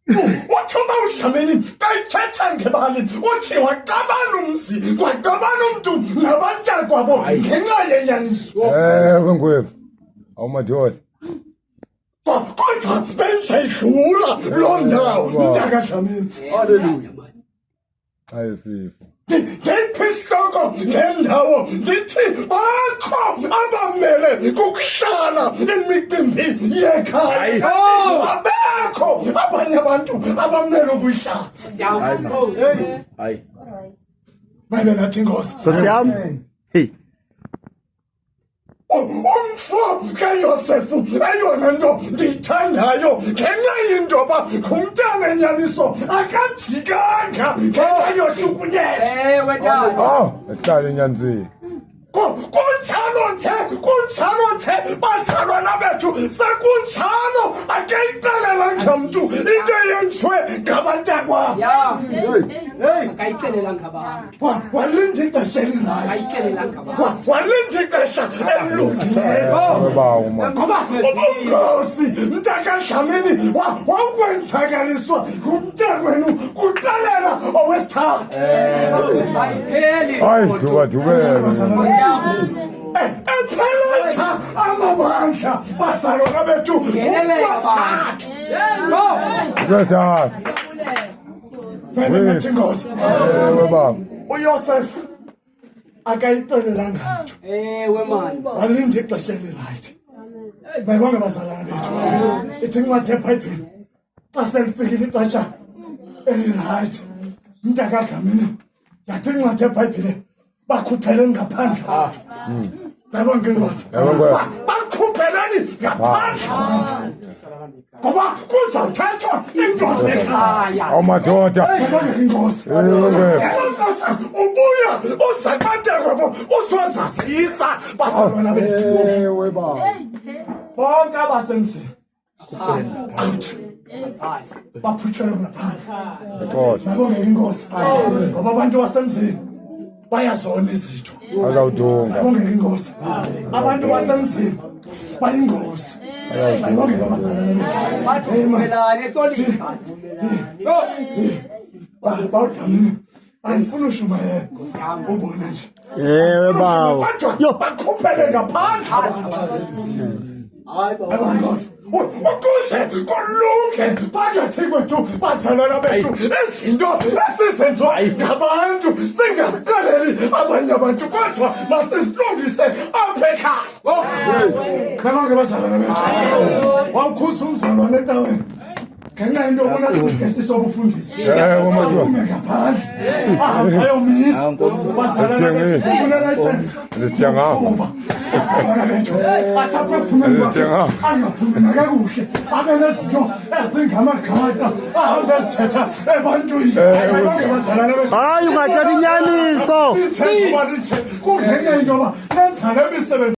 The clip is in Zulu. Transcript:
Uthuma uDlamini kayithetha ngebali uthi waqabana umzi kwaqabana umuntu nabantwana kwabo ngenxa yenyaniso. Wengwevu awumadoda kodwa benzedlula loo ndawo mntaka Dlamini. haleluya ayisifo Ngephisihloko lendawo ndithi bakho abamele kukuhlala emicimbini yekhaya. Abekho abanye abantu abamele ukuyihlala. hayi Maye nathi Nkosi. Nkosi yami. Hey. Umfo kaYosefu eyona nto ndiyithandayo ngenxa yentoba ngumntana enyaniso akajikanga ngenxa yohlukunyezwa. ehlala enyanzini kunjalo nje bazalwana bethu sekunjalo akayixelela ngamntu into eyenziwe ngabantakwabo. Walinda ixesha elirayithi, walinda ixesha elilungileyo ngoba ubungozi mntaka Dlamini wakwenzakaliswa ngumntakwenu kuqalela owesithathu. hayi dubadubele Epheletsha amabandla bazalwana bethu ukwesithathu. kuyathatha Wena nathi Nkosi. baba uYosefu akayixelelanga nto, walinda ixesha elirayithi. Bayibonke bazalwana bethu, ithi incwadi eBhayibhile xa selifikile ixesha elirayithi mntaka Dlamini yathi incwadi eBhayibhile bakhupheleni ngaphandle kwethu. Bayibonke Nkosi, bakhupheleni ngaphandle ngoba kuzawuthethwa into zekhaya. awumadoda Bayibonke Nkosi. Ubuya uzakantekwabo uzozazisa bazalwana bethu. baba Bonke abasemzini out baphutshelwe ngaphandle. Bayibonke Inkosi ngoba abantu basemzini bayazona izitho. azawudunga Bayibonke Inkosi abantu basemzini bayingozi. Bayibonke abazalwana bethu. Bawudlamini andifuna ushumayela ubona nje Ewe bawo. kodwa bakhuphele ngaphandle. Ukuze kulunge phakathi kwethu bazalwana bethu izinto esizenziwa ngabantu singaziqaleli abanye abantu kodwa masisilungise apha ekhaya. Bayibonke bazalwana bethu, wawukhuza umzalwane endaweni ngenxa yento yobona sitiketi sobufundisi wamadoda ume ngaphandle ahambe ayomisa bazalwana bethu ufuna license ndisijangapha bazalwana bethu athi apha ephumeni kwakhe angaphumena kakuhle abe nezinto ezingamagada ahambe ezithetha ebantwini. Bayibonke bazalwana bethu, Hayi ungathatha inyaniso. kungenxa yentoba nenza le misebenzi